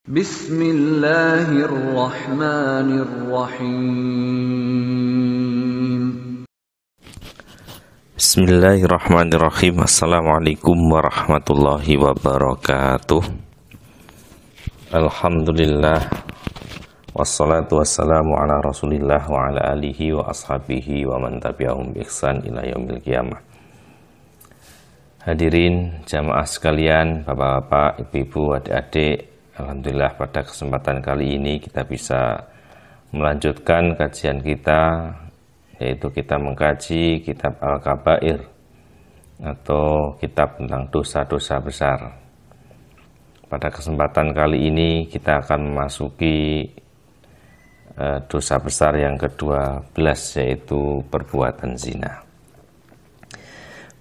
Bismillahirrahmanirrahim. Bismillahirrahmanirrahim. Assalamualaikum warahmatullahi wabarakatuh. Alhamdulillah, wassalatu wassalamu ala rasulillah wa ala alihi wa ashabihi wa man tabi'ahum bi ihsan ila yaumil qiyamah. Hadirin jamaah sekalian, bapak-bapak, ibu-ibu, adik-adik, alhamdulillah pada kesempatan kali ini kita bisa melanjutkan kajian kita, yaitu kita mengkaji kitab Al-Kabair atau kitab tentang dosa-dosa besar. Pada kesempatan kali ini kita akan memasuki dosa besar yang ke-12, yaitu perbuatan zina.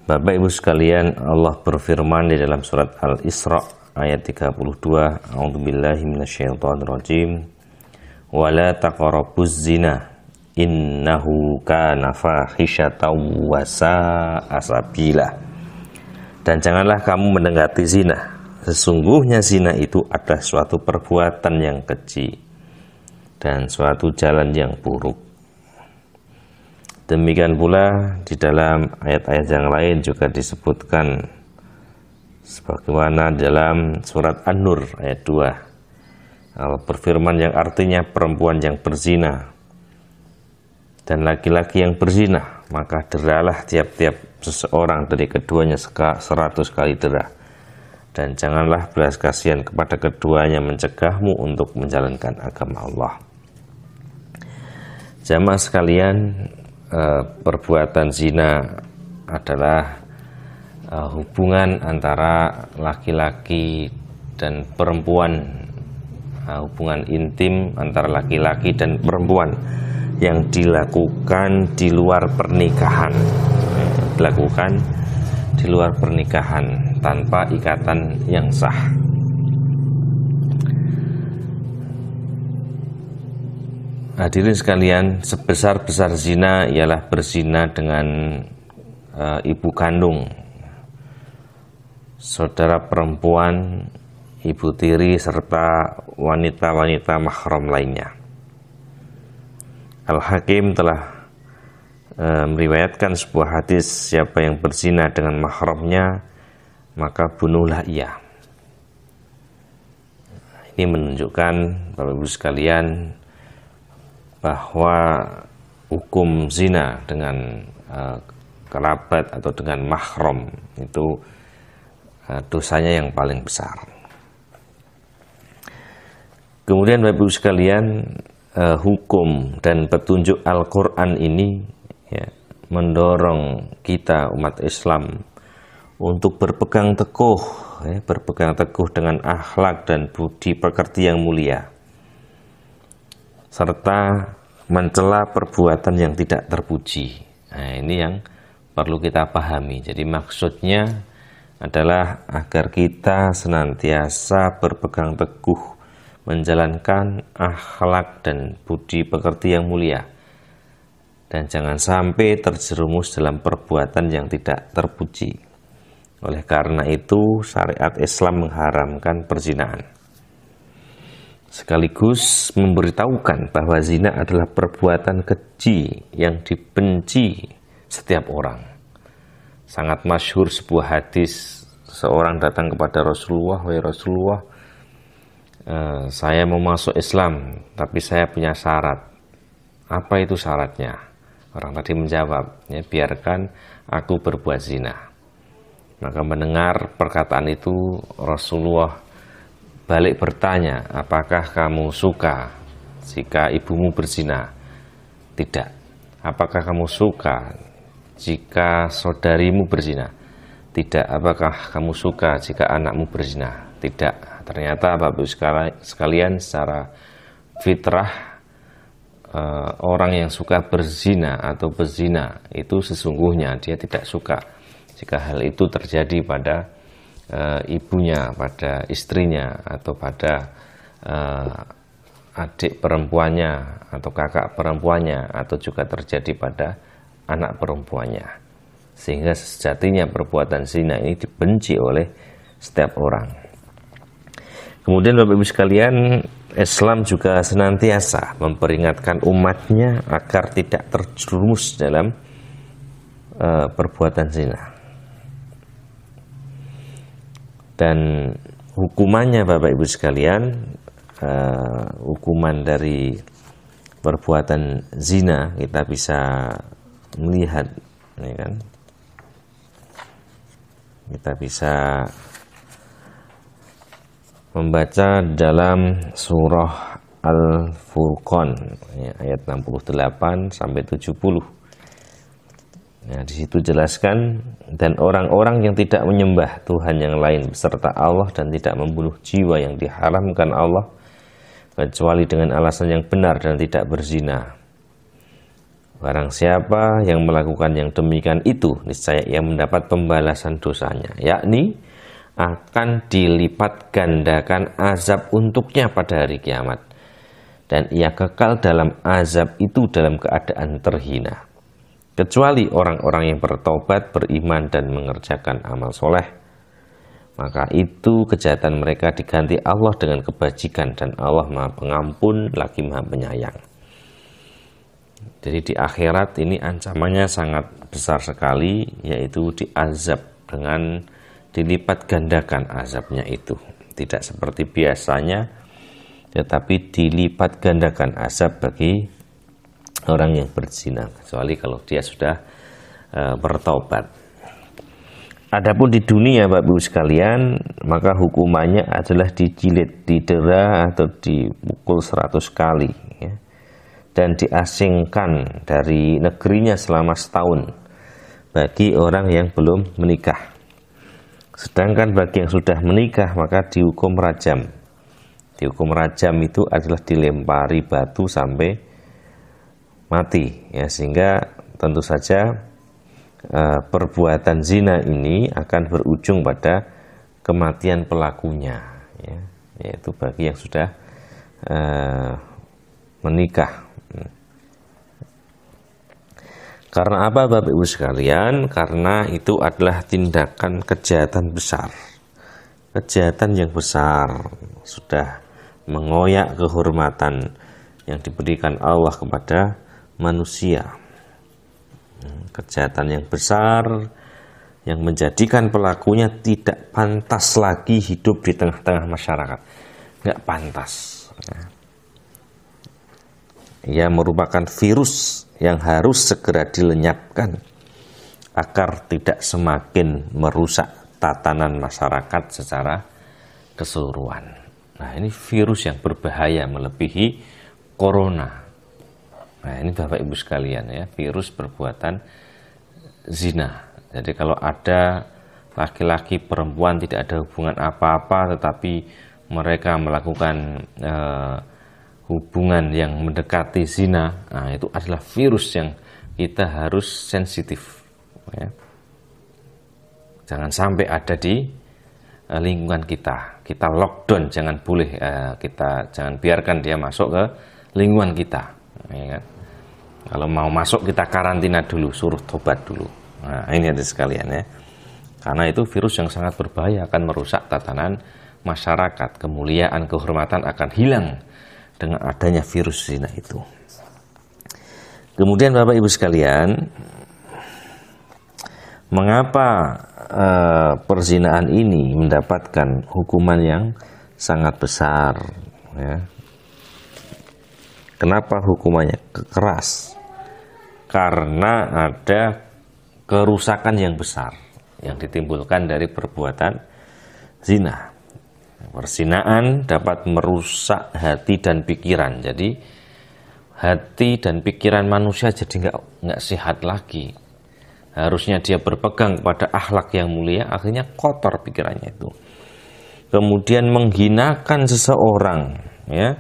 Bapak Ibu sekalian, Allah berfirman di dalam surat Al-Isra ayat 32, A'udzubillahi minasyaitonirrajim, wala taqrabuz zina innahu kana fahisyatan wa sa'a sabila. Dan janganlah kamu mendekati zina, sesungguhnya zina itu adalah suatu perbuatan yang keji dan suatu jalan yang buruk. Demikian pula di dalam ayat-ayat yang lain juga disebutkan sebagaimana dalam surat An-Nur ayat 2. Allah berfirman yang artinya perempuan yang berzina dan laki-laki yang berzina, maka deralah tiap-tiap seseorang dari keduanya 100 kali dera. Dan janganlah belas kasihan kepada keduanya mencegahmu untuk menjalankan agama Allah. Jamaah sekalian, perbuatan zina adalah hubungan antara laki-laki dan perempuan, hubungan intim antara laki-laki dan perempuan yang dilakukan di luar pernikahan, tanpa ikatan yang sah. Hadirin sekalian, sebesar-besar zina ialah berzina dengan ibu kandung, saudara perempuan, ibu tiri, serta wanita-wanita mahram lainnya. Al-Hakim telah meriwayatkan sebuah hadis, siapa yang berzina dengan mahramnya, maka bunuhlah ia. Ini menunjukkan, Bapak Ibu sekalian, bahwa hukum zina dengan kerabat atau dengan mahram itu dosanya yang paling besar. Kemudian Bapak Ibu sekalian, hukum dan petunjuk Al-Quran ini mendorong kita umat Islam untuk berpegang teguh dengan akhlak dan budi pekerti yang mulia, serta mencela perbuatan yang tidak terpuji. Nah, ini yang perlu kita pahami. Jadi maksudnya adalah agar kita senantiasa berpegang teguh menjalankan akhlak dan budi pekerti yang mulia, dan jangan sampai terjerumus dalam perbuatan yang tidak terpuji. Oleh karena itu, syariat Islam mengharamkan perzinahan, sekaligus memberitahukan bahwa zina adalah perbuatan keji yang dibenci setiap orang. Sangat masyhur sebuah hadis, seorang datang kepada Rasulullah, wahai Rasulullah, saya mau masuk Islam, tapi saya punya syarat. Apa itu syaratnya? Orang tadi menjawab, biarkan aku berbuat zina. Maka mendengar perkataan itu, Rasulullah balik bertanya, apakah kamu suka jika ibumu berzina? Tidak. Apakah kamu suka jika saudarimu berzina? Tidak. Apakah kamu suka jika anakmu berzina? Tidak. Ternyata Bapak Ibu sekalian, secara fitrah orang yang suka berzina atau berzina itu sesungguhnya dia tidak suka jika hal itu terjadi pada ibunya, pada istrinya, atau pada adik perempuannya atau kakak perempuannya, atau juga terjadi pada anak perempuannya. Sehingga sejatinya perbuatan zina ini dibenci oleh setiap orang. Kemudian Bapak Ibu sekalian, Islam juga senantiasa memperingatkan umatnya agar tidak terjerumus dalam perbuatan zina. Dan hukumannya Bapak Ibu sekalian, hukuman dari perbuatan zina kita bisa melihat, ya kan? Kita bisa membaca dalam surah Al-Furqan ya, ayat 68 sampai 70. Nah, di situ jelaskan, dan orang-orang yang tidak menyembah Tuhan yang lain beserta Allah dan tidak membunuh jiwa yang diharamkan Allah kecuali dengan alasan yang benar dan tidak berzina. Barang siapa yang melakukan yang demikian itu, niscaya ia mendapat pembalasan dosanya, yakni akan dilipat gandakan azab untuknya pada hari kiamat, dan ia kekal dalam azab itu dalam keadaan terhina, kecuali orang-orang yang bertobat, beriman, dan mengerjakan amal soleh. Maka itu kejahatan mereka diganti Allah dengan kebajikan, dan Allah Maha Pengampun lagi Maha Penyayang. Jadi di akhirat ini ancamannya sangat besar sekali, yaitu diazab dengan dilipat gandakan azabnya itu. Tidak seperti biasanya, tetapi dilipat gandakan azab bagi orang yang berzina, kecuali kalau dia sudah bertaubat. Adapun di dunia Bapak Ibu sekalian, maka hukumannya adalah dijilid, didera atau dipukul 100 kali ya, dan diasingkan dari negerinya selama setahun bagi orang yang belum menikah. Sedangkan bagi yang sudah menikah maka dihukum rajam. Dihukum rajam itu adalah dilempari batu sampai mati ya, sehingga tentu saja perbuatan zina ini akan berujung pada kematian pelakunya ya, yaitu bagi yang sudah menikah. Karena apa Bapak Ibu sekalian? Karena itu adalah tindakan kejahatan besar. Kejahatan yang besar, sudah mengoyak kehormatan yang diberikan Allah kepada manusia. Kejahatan yang besar yang menjadikan pelakunya tidak pantas lagi hidup di tengah-tengah masyarakat. Nggak pantas. Ia merupakan virus yang harus segera dilenyapkan agar tidak semakin merusak tatanan masyarakat secara keseluruhan. Nah, ini virus yang berbahaya melebihi corona. Nah, ini Bapak Ibu sekalian ya, virus perbuatan zina. Jadi kalau ada laki-laki perempuan tidak ada hubungan apa-apa, tetapi mereka melakukan hubungan yang mendekati zina, nah itu adalah virus yang kita harus sensitif ya. Jangan sampai ada di lingkungan kita lockdown, jangan boleh jangan biarkan dia masuk ke lingkungan kita ya kan? Kalau mau masuk kita karantina dulu, suruh tobat dulu. Nah ini ada sekalian ya, karena itu virus yang sangat berbahaya, akan merusak tatanan masyarakat, kemuliaan, kehormatan akan hilang dengan adanya virus zina itu. Kemudian Bapak Ibu sekalian, mengapa perzinaan ini mendapatkan hukuman yang sangat besar ya? Kenapa hukumannya keras? Karena ada kerusakan yang besar yang ditimbulkan dari perbuatan zina. Perzinaan dapat merusak hati dan pikiran. Jadi hati dan pikiran manusia jadi nggak sehat lagi. Harusnya dia berpegang pada akhlak yang mulia, akhirnya kotor pikirannya itu. Kemudian menghinakan seseorang ya,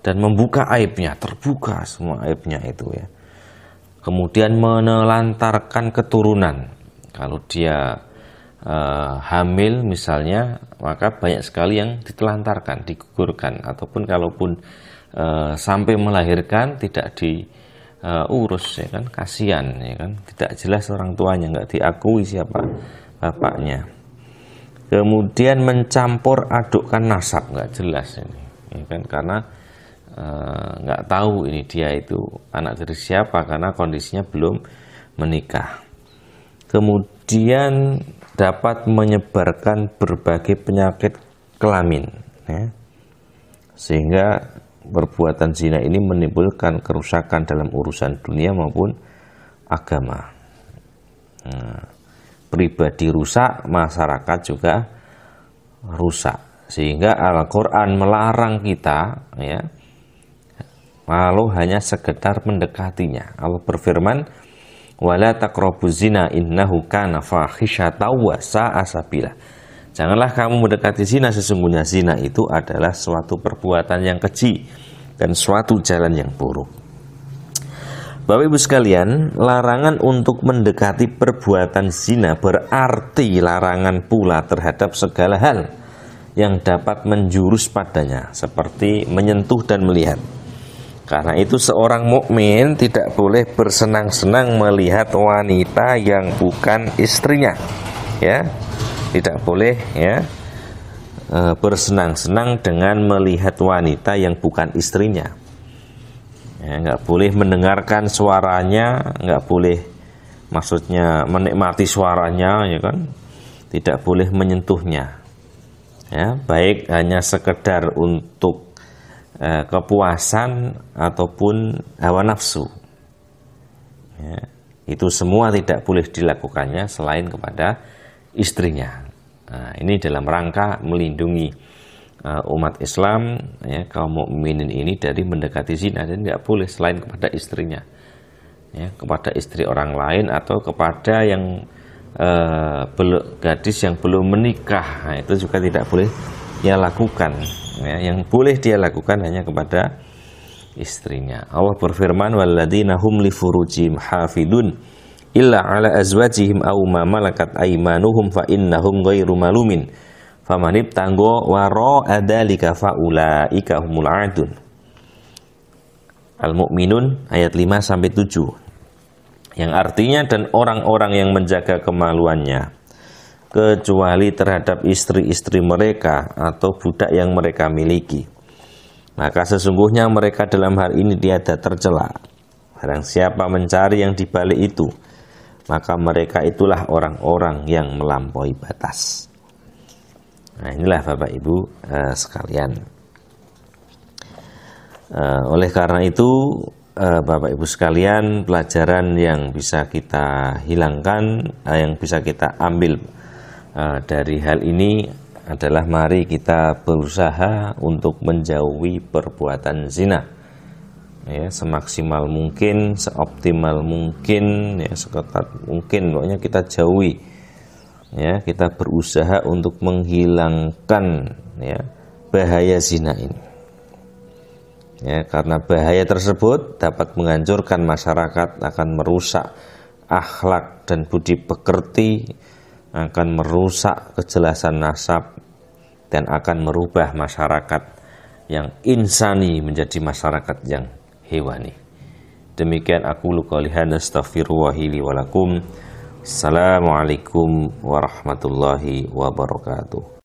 dan membuka aibnya, terbuka semua aibnya itu ya. Kemudian menelantarkan keturunan. Kalau dia hamil misalnya, maka banyak sekali yang ditelantarkan, digugurkan, ataupun kalaupun sampai melahirkan tidak diurus ya kan, kasihan ya kan, tidak jelas orang tuanya, nggak diakui siapa bapaknya. Kemudian mencampur adukkan nasab, nggak jelas ini, ya kan? Karena nggak tahu ini dia itu anak dari siapa karena kondisinya belum menikah. Kemudian dapat menyebarkan berbagai penyakit kelamin, ya. Sehingga perbuatan zina ini menimbulkan kerusakan dalam urusan dunia maupun agama. Pribadi rusak, masyarakat juga rusak. Sehingga Al-Quran melarang kita, ya, walau hanya sekedar mendekatinya. Allah berfirman, wala taqrabuz zina innahu kana fahisyatan wa sa'a sabila. Janganlah kamu mendekati zina, sesungguhnya zina itu adalah suatu perbuatan yang keji dan suatu jalan yang buruk. Bapak Ibu sekalian, larangan untuk mendekati perbuatan zina berarti larangan pula terhadap segala hal yang dapat menjurus padanya, seperti menyentuh dan melihat. Karena itu seorang mukmin tidak boleh bersenang-senang melihat wanita yang bukan istrinya, ya. Tidak boleh, ya, bersenang-senang dengan melihat wanita yang bukan istrinya. Ya, nggak boleh mendengarkan suaranya, nggak boleh, maksudnya menikmati suaranya, ya kan? Tidak boleh menyentuhnya, ya, baik hanya sekedar untuk kepuasan ataupun hawa nafsu. Ya, itu semua tidak boleh dilakukannya selain kepada istrinya. Nah, ini dalam rangka melindungi umat Islam, ya, kaum mukminin ini dari mendekati zina, dan nggak boleh selain kepada istrinya, ya, kepada istri orang lain atau kepada yang gadis yang belum menikah. Nah, itu juga tidak boleh dia lakukan, ya. Yang boleh dia lakukan hanya kepada istrinya. Allah berfirman, walladzina hum li furujihim hafidun illa ala azwajihim aw ma malakat aymanuhum fa innahum ghairu malumin famanib tanggo waro adalika faulaika humul adun. Al-Mu'minun ayat 5-7, yang artinya, dan orang-orang yang menjaga kemaluannya kecuali terhadap istri-istri mereka atau budak yang mereka miliki, maka sesungguhnya mereka dalam hal ini tiada tercela. Barang siapa mencari yang dibalik itu, maka mereka itulah orang-orang yang melampaui batas. Nah, inilah Bapak Ibu sekalian. Oleh karena itu, Bapak Ibu sekalian, pelajaran yang bisa kita hilangkan, yang bisa kita ambil dari hal ini adalah mari kita berusaha untuk menjauhi perbuatan zina, ya, semaksimal mungkin, seoptimal mungkin, ya, seketat mungkin, pokoknya kita jauhi, ya, kita berusaha untuk menghilangkan, ya, bahaya zina ini, ya, karena bahaya tersebut dapat menghancurkan masyarakat, akan merusak akhlak dan budi pekerti, akan merusak kejelasan nasab, dan akan merubah masyarakat yang insani menjadi masyarakat yang hewani. Demikian aku qouli hadza, astaghfirullahi li wa lakum. Assalamualaikum warahmatullahi wabarakatuh.